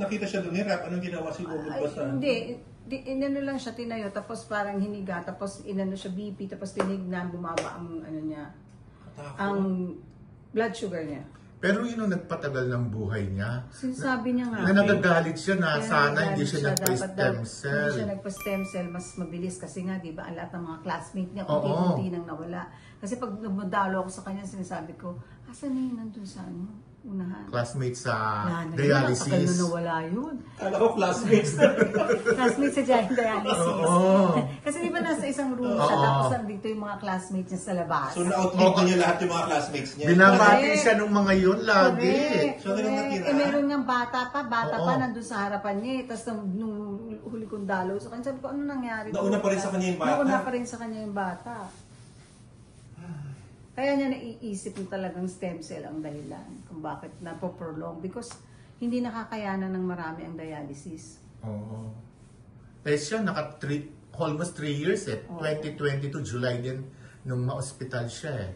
nakita siya doon hirap, anong ginawa si Google ba sa... Hindi. Inano lang siya, tinayo, tapos parang hiniga, tapos inano siya BP, tapos tinignan, bumaba ang ano niya, ang blood sugar niya. Pero yun ang nagpatagal ng buhay niya. Sinasabi niya nga. Na nagagalit siya na sana hindi siya nagpa-stem cell. Hindi siya nagpa-stem cell, mas mabilis kasi nga, di ba, ang lahat ng mga classmate niya, kunti-kunti nang nawala. Kasi pag nagmadalo ako sa kanya, sinasabi ko, asan na yun nandun sa ano? Unahan. Classmate sa dialysis. dialysis. Takal nawala yun. Kala ko classmates. Classmates sa dialysis. Kasi di ba nasa isang room siya, tapos nandito yung mga classmates niya sa labas. So na-outlive na niya lahat yung mga classmates niya. Binabati siya nung mga yun lagi. So, meron nga bata pa nandun sa harapan niya. Tapos nung huli kong dalaw sa kanya, sabi ko, ano nangyari? Nauna pa rin sa kanya yung bata? Nauna pa rin sa kanya yung bata. Kaya niya naiisip na talagang stem cell ang dahilan kung bakit napoprolong. Because hindi nakakayanan ng marami ang dialysis. Oo. Eh siya, almost 3 years eh. 2022, July din, nung ma-hospital siya eh.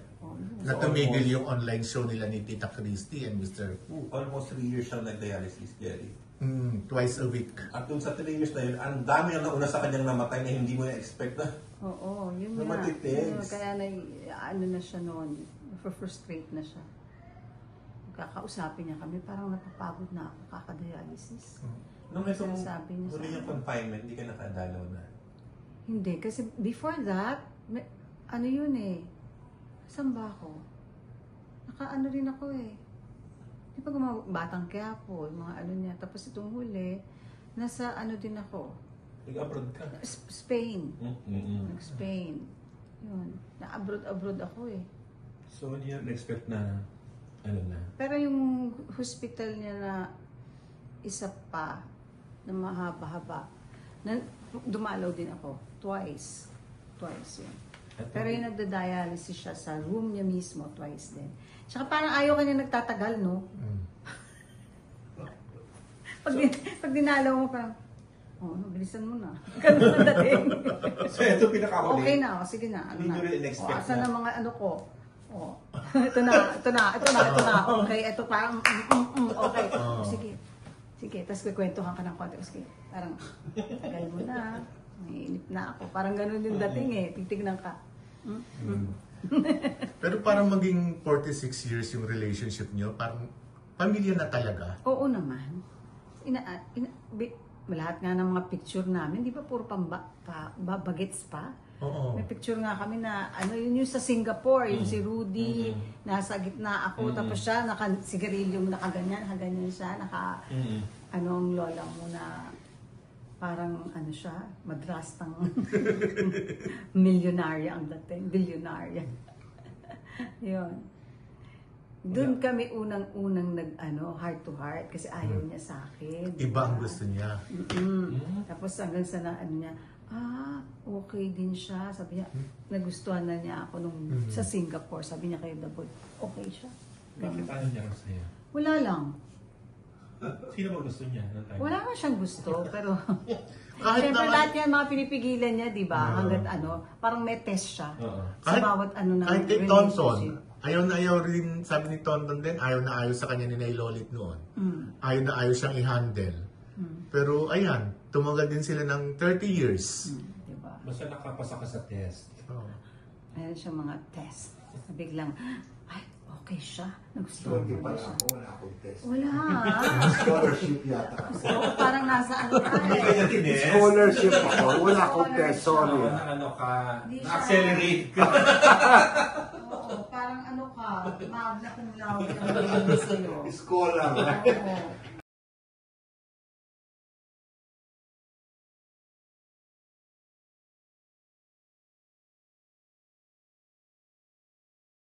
Na tumigil yung online show nila ni Tita Christy and Mr. Almost 3 years siya nag-dialysis, Jerry. Twice a week. At dun sa 3 years na yun, ang dami ang nauna sa kanyang namatay na hindi mo na-expect na. Oo, yun na nga. Kaya ano na siya noon, frustrate na siya. Kakausapin niya kami, parang napapagod na ako, kakadialysis. Nung itong huli niyang confinement, hindi ka nakadalaw na? Hindi, kasi before that, ano yun eh, saan ba ako? Nakaano rin ako eh. Di ba batang Quiapo, yung mga ano niya. Tapos itong huli, nasa ano din ako. Nag-abroad ka? Spain. Nag-Spain. Yun. Na-abroad ako eh. So, hindi na expect na ano na? Pero yung hospital niya na isa pa, na mahaba-haba, dumalaw din ako. Twice yun. Pero yung nagda-dialysis siya sa room niya mismo, twice din. Tsaka parang ayaw kanya nagtatagal, no? Pag dinalaw mo, parang, bilisan mo na. Ganun na dating. So, ito pinakahuli. Okay na, sige na. Ano hindi nyo rin in-expect na. Asan na mga ano ko? Ito na. Okay, ito parang, okay. Sige, tapos kikwentuhan ka ng konti. Sige, parang, tagal mo na. Naiinip na ako. Parang ganun yung dating eh. Titignan ka. Pero parang maging 46 years yung relationship niyo, parang pamilya na talaga. Oo naman. Lahat nga ng mga picture namin, di ba puro bagets pa? Oo. May picture nga kami na, ano yun yung sa Singapore, yung si Rudy, nasa gitna ako, tapos siya, sigarilyo mo nakaganyan siya, ano ang lola mo na, parang ano siya, madrastang milyonarya ang dating, bilyonarya. Yun. Doon kami unang heart to heart kasi ayaw niya sa akin. Iba ang gusto niya. Tapos hanggang sa niya, okay din siya. Sabi niya, nagustuhan na niya ako nung sa Singapore. Sabi niya kay Daboy, okay siya. Bakit ayaw niya lang sa'yo? Wala lang. Sino ba gusto niya? Wala nga siyang gusto, pero kahit siyempre naman, lahat yan, mga pinipigilan niya, di ba? Hanggat parang may test siya. Sa bawat na kahit kay Tonton, ayaw na ayaw rin, sabi ni Tonton din, ayaw na ayaw sa kanya ni Nay Lolit noon. Ayaw na ayaw siyang i-handle. Pero ayan, tumagal din sila ng 30 years. Diba? Basta nakapasa ka sa test. Ayan siya mga test. Biglang, ay, okay siya. Nagustuhan ko na siya. Wala akong test. Wala. Scholarship yata. Parang nasa ano ka eh. Scholarship ako. Wala akong test. Sorry. Ano ka, na-accelerate ka. Oo, parang ano ka, magna cum laude ang sa'yo. Scholar. Oo.